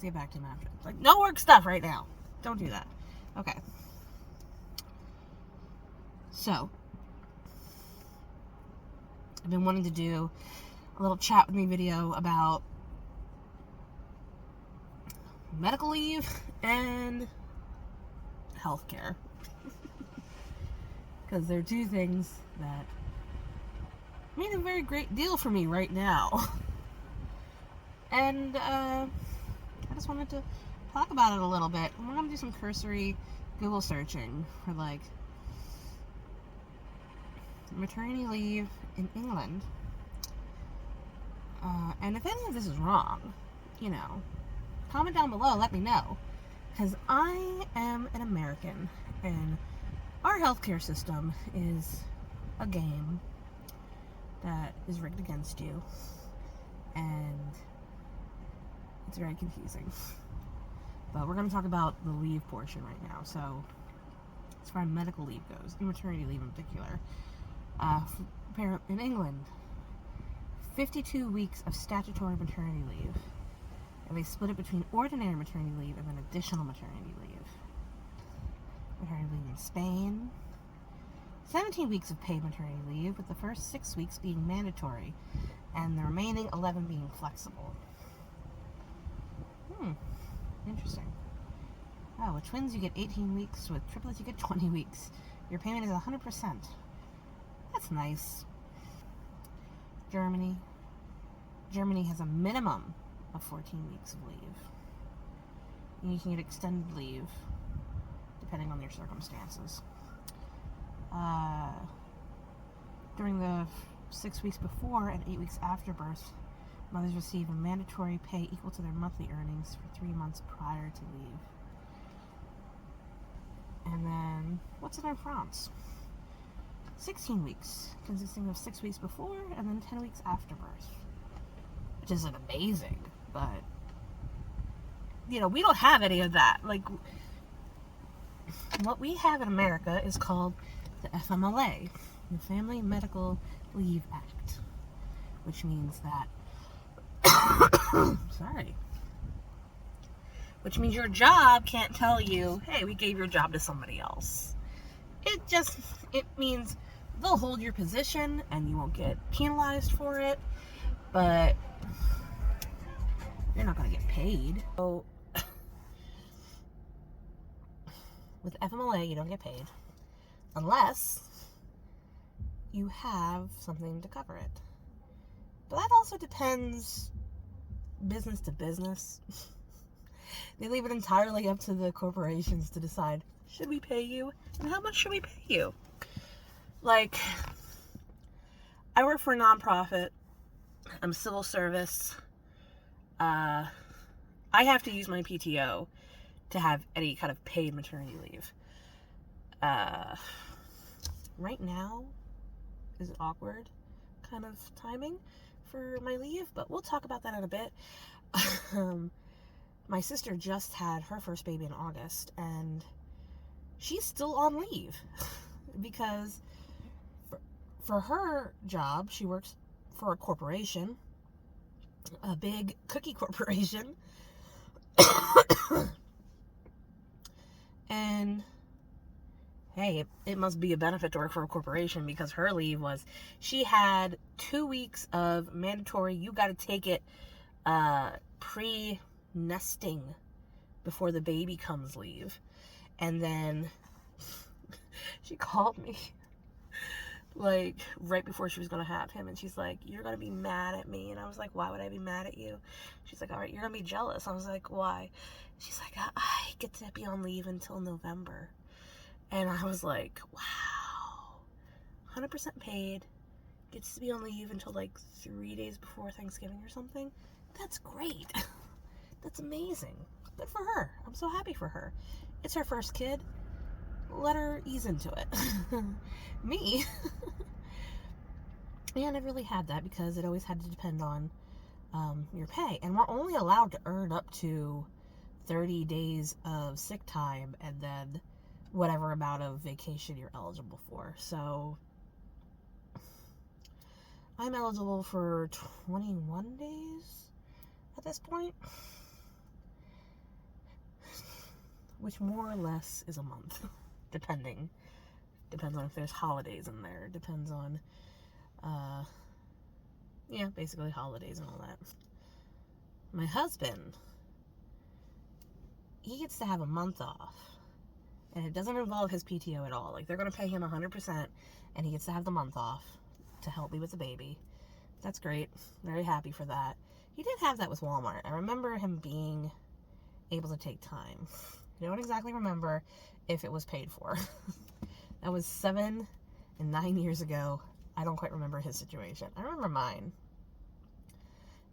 get back to him after. Like, no work stuff right now. Don't do that. Okay. So, I've been wanting to do a little chat with me video about medical leave and healthcare. Because they're two things that mean a very great deal for me right now. And I just wanted to talk about it a little bit. I'm going to do some cursory Google searching for, like, maternity leave in England. And if any of this is wrong, you know, comment down below, let me know. Because I am an American, and our healthcare system is a game that is rigged against you. And it's very confusing. But we're going to talk about the leave portion right now. So, as far as medical leave goes, and maternity leave in particular, in England, 52 weeks of statutory maternity leave. And they split it between ordinary maternity leave and then additional maternity leave. Maternity leave in Spain, 17 weeks of paid maternity leave, with the first 6 weeks being mandatory and the remaining 11 being flexible. Interesting. Oh, with twins you get 18 weeks, with triplets you get 20 weeks. Your payment is 100%. That's nice. Germany has a minimum of 14 weeks of leave. And you can get extended leave depending on your circumstances. During the 6 weeks before and 8 weeks after birth, mothers receive a mandatory pay equal to their monthly earnings for 3 months prior to leave. And then, what's it in France? 16 weeks, consisting of 6 weeks before and then 10 weeks after birth. Which isn't amazing, but, you know, we don't have any of that. Like, what we have in America is called the FMLA, the Family Medical Leave Act, which means that which means your job can't tell you, hey, we gave your job to somebody else. It means they'll hold your position and you won't get penalized for it, but you're not going to get paid. So with FMLA, you don't get paid unless you have something to cover it. But that also depends business to business. They leave it entirely up to the corporations to decide, should we pay you? And how much should we pay you? Like, I work for a nonprofit. I'm civil service. I have to use my PTO to have any kind of paid maternity leave. Right now is an awkward kind of timing for my leave, but we'll talk about that in a bit. My sister just had her first baby in August, and she's still on leave because for her job, she works for a corporation, a big cookie corporation, and hey, it must be a benefit to work for a corporation, because her leave was, she had 2 weeks of mandatory, you got to take it pre-nesting before the baby comes leave. And then she called me like right before she was going to have him, and she's like, you're going to be mad at me. And I was like, why would I be mad at you? She's like, all right, you're going to be jealous. I was like, why? She's like, I get to be on leave until November. And I was like, wow, 100% paid, gets to be on leave until like 3 days before Thanksgiving or something. That's great. That's amazing. Good for her. I'm so happy for her. It's her first kid. Let her ease into it. Me, yeah, I never really had that because it always had to depend on your pay. And we're only allowed to earn up to 30 days of sick time and then whatever amount of vacation you're eligible for. So I'm eligible for 21 days at this point. which more or less is a month, depends on if there's holidays in there, depends on, basically holidays and all that. My husband, he gets to have a month off, and it doesn't involve his PTO at all. Like, they're going to pay him 100%, and he gets to have the month off to help me with the baby. That's great. Very happy for that. He did have that with Walmart. I remember him being able to take time. I don't exactly remember if it was paid for. That was 7 and 9 years ago. I don't quite remember his situation. I remember mine.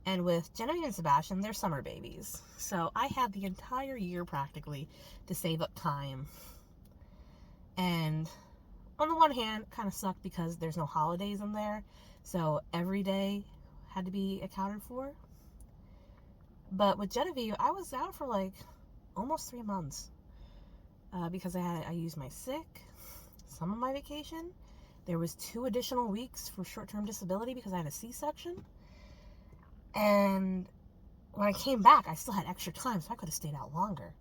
And with Genevieve and Sebastian, they're summer babies. So I had the entire year practically to save up time. And on the one hand, kind of sucked because there's no holidays in there. So every day had to be accounted for. But with Genevieve, I was out for like almost 3 months. Because I used my sick, some of my vacation. There was 2 additional weeks for short-term disability because I had a C-section. And when I came back, I still had extra time, so I could have stayed out longer.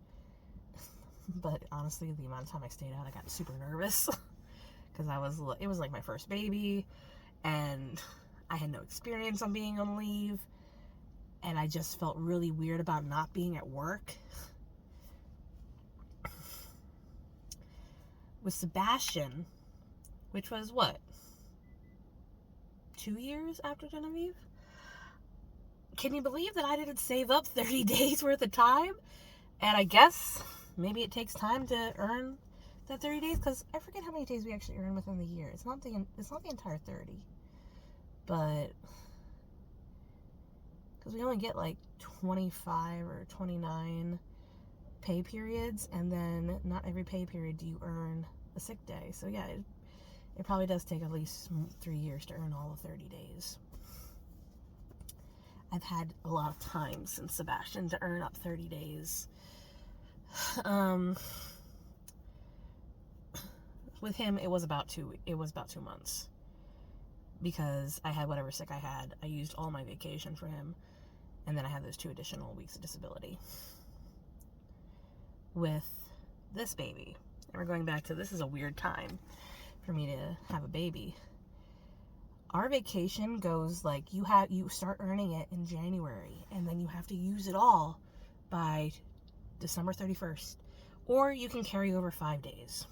But honestly, the amount of time I stayed out, I got super nervous. Because it was like my first baby, and I had no experience on being on leave. And I just felt really weird about not being at work. With Sebastian, which was what? 2 years after Genevieve? Can you believe that I didn't save up 30 days worth of time? And I guess maybe it takes time to earn that 30 days, because I forget how many days we actually earn within the year. It's not the entire 30. But because we only get like 25 or 29 pay periods, and then not every pay period do you earn a sick day. So yeah, it probably does take at least 3 years to earn all the 30 days. I've had a lot of time since Sebastian to earn up 30 days. With him, it was about 2 months, because I had whatever sick I had. I used all my vacation for him, and then I had those 2 additional weeks of disability. With this baby, and we're going back to, this is a weird time for me to have a baby. Our vacation goes like, you start earning it in January, and then you have to use it all by December 31st, or you can carry over 5 days.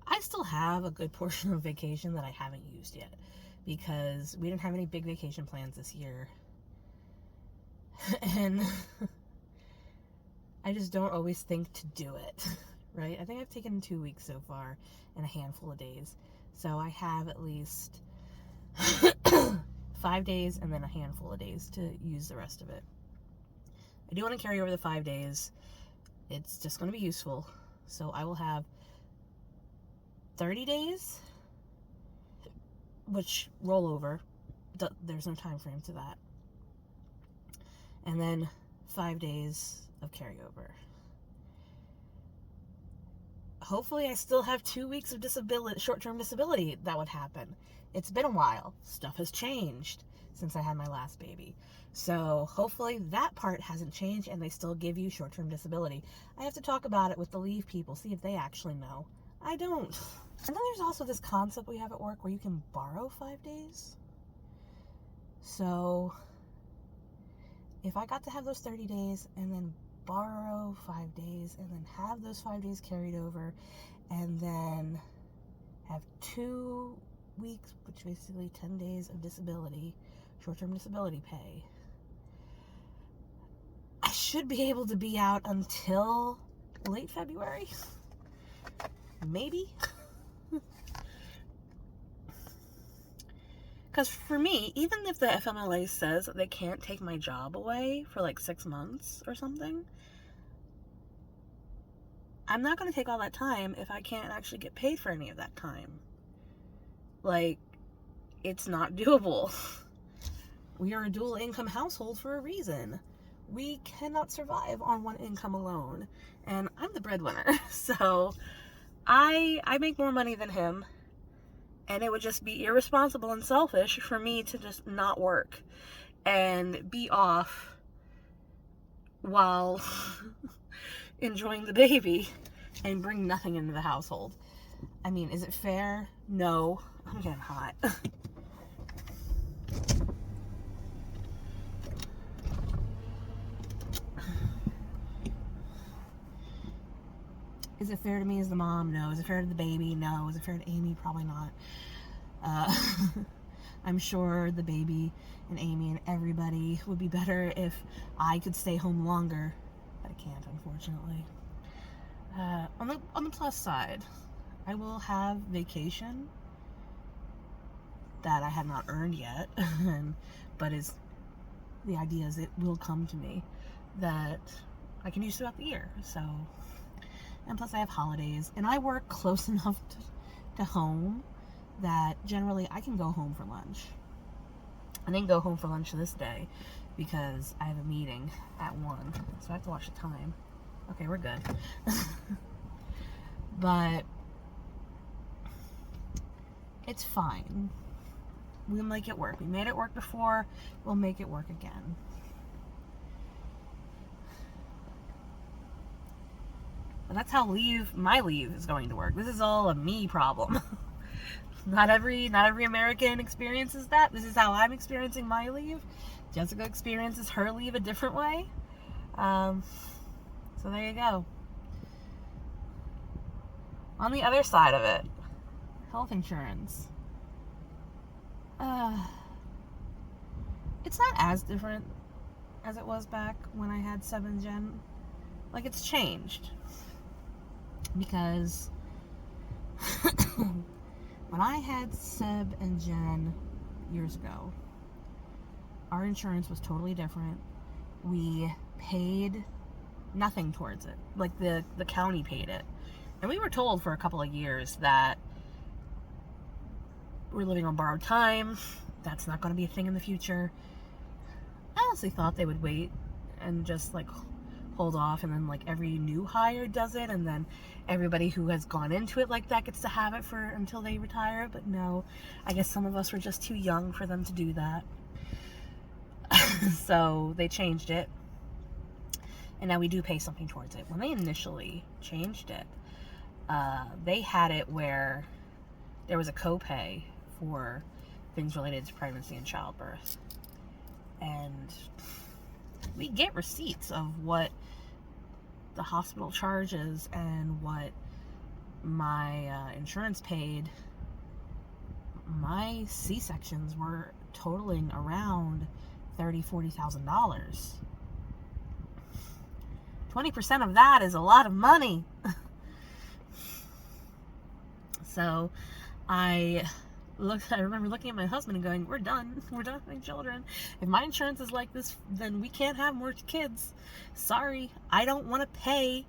I still have a good portion of vacation that I haven't used yet, because we didn't have any big vacation plans this year. And I just don't always think to do it, right? I think I've taken 2 weeks so far and a handful of days. So I have at least 5 days and then a handful of days to use the rest of it. I do want to carry over the 5 days. It's just going to be useful. So I will have 30 days, which roll over. There's no time frame to that. And then 5 days of carryover. Hopefully I still have 2 weeks of disability, short-term disability that would happen. It's been a while. Stuff has changed since I had my last baby. So hopefully that part hasn't changed and they still give you short-term disability. I have to talk about it with the leave people, see if they actually know. I don't. And then there's also this concept we have at work where you can borrow 5 days. So if I got to have those 30 days and then borrow 5 days and then have those 5 days carried over and then have 2 weeks, which basically 10 days of disability, short-term disability pay, I should be able to be out until late February. Maybe. Because for me, even if the FMLA says that they can't take my job away for like 6 months or something, I'm not going to take all that time if I can't actually get paid for any of that time. Like, it's not doable. We are a dual income household for a reason. We cannot survive on one income alone. And I'm the breadwinner. So I make more money than him. And it would just be irresponsible and selfish for me to just not work and be off while enjoying the baby and bring nothing into the household. I mean, is it fair? No. I'm getting hot. Is it fair to me as the mom? No. Is it fair to the baby? No. Is it fair to Amy? Probably not. I'm sure the baby and Amy and everybody would be better if I could stay home longer, but I can't, unfortunately. On the plus side, I will have vacation that I have not earned yet, but the idea is it will come to me, that I can use throughout the year. So, and plus I have holidays, and I work close enough to home that generally I can go home for lunch. I didn't go home for lunch this day because I have a meeting at 1, so I have to watch the time. Okay, we're good. But it's fine. We'll make it work. We made it work before. We'll make it work again. But that's how my leave is going to work. This is all a me problem. Not every American experiences that. This is how I'm experiencing my leave. Jessica experiences her leave a different way. So there you go. On the other side of it, health insurance. It's not as different as it was back when I had 7 Gen. Like, it's changed. Because when I had Seb and Jen years ago, our insurance was totally different. We paid nothing towards it. Like, the county paid it. And we were told for a couple of years that we're living on borrowed time. That's not going to be a thing in the future. I honestly thought they would wait and just, like, hold off, and then, like, every new hire does it, and then everybody who has gone into it like that gets to have it for until they retire. But no, I guess some of us were just too young for them to do that. So they changed it, and now we do pay something towards it. When they initially changed it, they had it where there was a copay for things related to pregnancy and childbirth, and we get receipts of what the hospital charges and what my insurance paid. My C-sections were totaling around $30,000-$40,000. 20% of that is a lot of money. So I remember looking at my husband and going, we're done having children. If my insurance is like this, then we can't have more kids. Sorry, I don't want to pay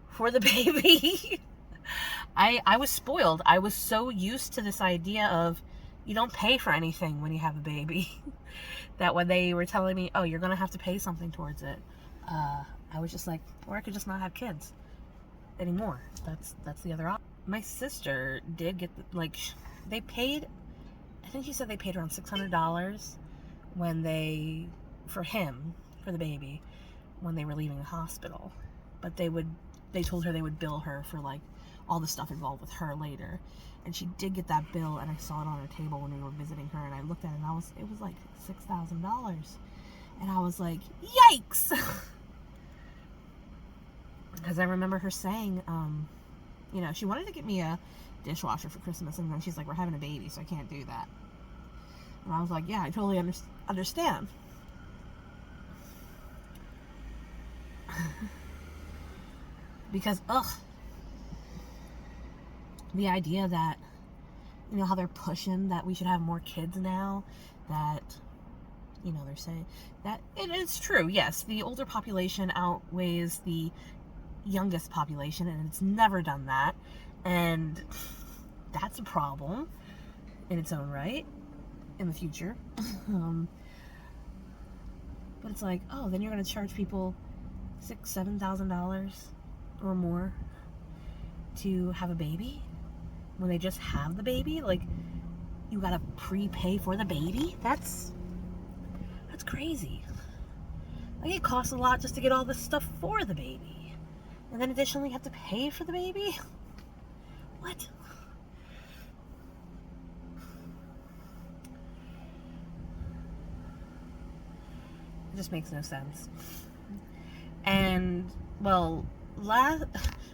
for the baby. I was spoiled. I was so used to this idea of you don't pay for anything when you have a baby, that when they were telling me, oh, you're going to have to pay something towards it, I was just like, or I could just not have kids anymore. That's the other option. My sister did get, they paid, I think she said they paid around $600 for the baby, when they were leaving the hospital. But they told her they would bill her for, like, all the stuff involved with her later. And she did get that bill, and I saw it on her table when we were visiting her, and I looked at it, and it was like $6,000. And I was like, yikes! Because I remember her saying, she wanted to get me a dishwasher for Christmas, and then she's like, we're having a baby, so I can't do that. And I was like, yeah, I totally understand. Because, the idea that, how they're pushing that we should have more kids now, that, they're saying that it is true. Yes, the older population outweighs the youngest population, and it's never done that, and that's a problem in its own right in the future. But it's like, oh, then you're going to charge people $6,000-$7,000 or more to have a baby when they just have the baby. Like, you gotta prepay for the baby? That's crazy. Like, it costs a lot just to get all this stuff for the baby. And then additionally, you have to pay for the baby? What? It just makes no sense. And, well,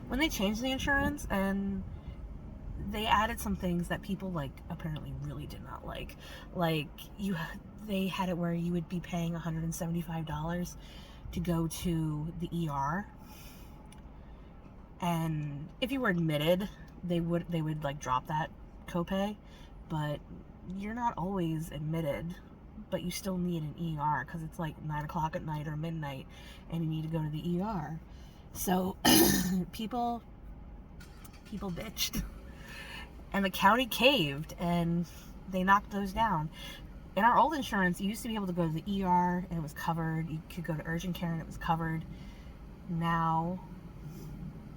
when they changed the insurance and they added some things that people, like, apparently really did not like. Like, they had it where you would be paying $175 to go to the ER. And if you were admitted, they would like drop that copay, but you're not always admitted, but you still need an ER because it's like 9 o'clock at night or midnight and you need to go to the ER. So people bitched and the county caved and they knocked those down. In our old insurance, you used to be able to go to the ER and it was covered. You could go to urgent care and it was covered. Now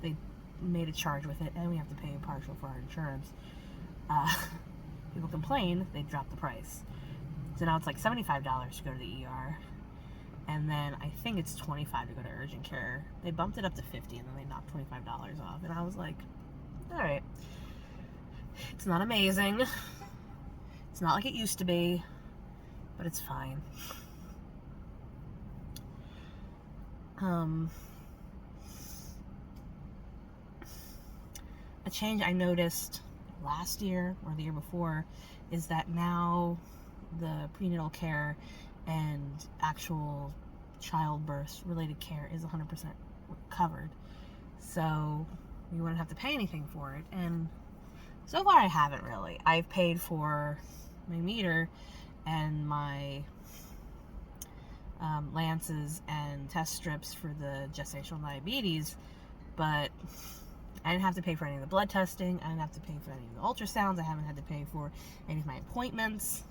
they made a charge with it and we have to pay a partial for our insurance. People complained, they dropped the price. So now it's like $75 to go to the ER. And then I think it's $25 to go to urgent care. They bumped it up to $50 and then they knocked $25 off. And I was like, all right. It's not amazing. It's not like it used to be, but it's fine. A change I noticed last year or the year before is that now the prenatal care and actual childbirth related care is 100% covered. So you wouldn't have to pay anything for it. And so far I haven't really. I've paid for my meter and my lances and test strips for the gestational diabetes, but I didn't have to pay for any of the blood testing. I didn't have to pay for any of the ultrasounds. I haven't had to pay for any of my appointments.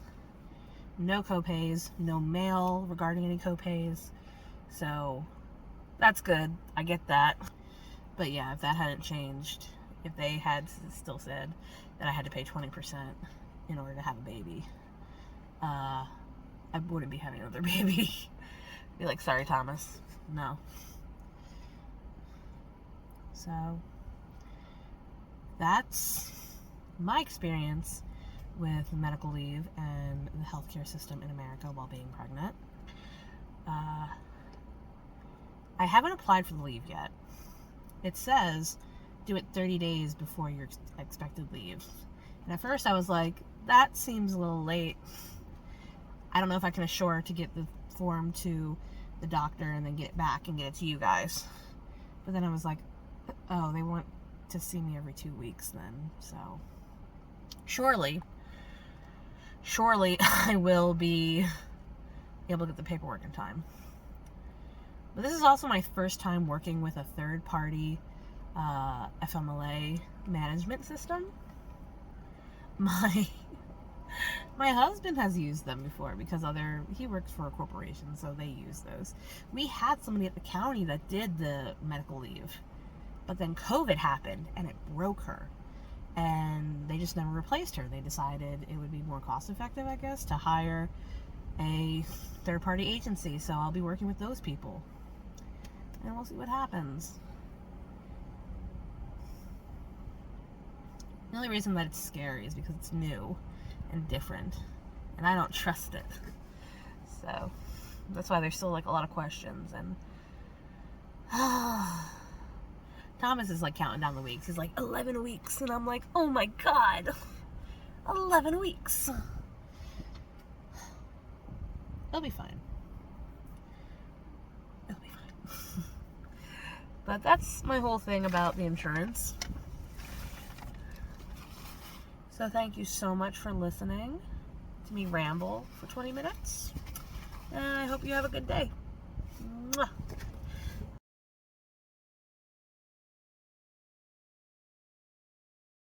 No copays, no mail regarding any copays. So that's good. I get that. But yeah, if that hadn't changed, if they had still said that I had to pay 20% in order to have a baby, I wouldn't be having another baby. Be like, sorry, Thomas. No. So that's my experience with medical leave and the healthcare system in America while being pregnant. I haven't applied for the leave yet. It says do it 30 days before your expected leave. And at first I was like, that seems a little late. I don't know if I can assure to get the form to the doctor and then get it back and get it to you guys. But then I was like, oh, they want to see me every 2 weeks then. So surely I will be able to get the paperwork in time. But this is also my first time working with a third-party FMLA management system. My husband has used them before because he works for a corporation, so they use those. We had somebody at the county that did the medical leave, but then COVID happened and it broke her. And they just never replaced her. They decided it would be more cost effective, I guess, to hire a third-party agency. So I'll be working with those people. And we'll see what happens. The only reason that it's scary is because it's new and different. And I don't trust it. So that's why there's still like a lot of questions. And Thomas is like counting down the weeks. He's like, 11 weeks. And I'm like, oh my God, 11 weeks. It'll be fine. It'll be fine. But that's my whole thing about the insurance. So thank you so much for listening to me ramble for 20 minutes. And I hope you have a good day. Mwah.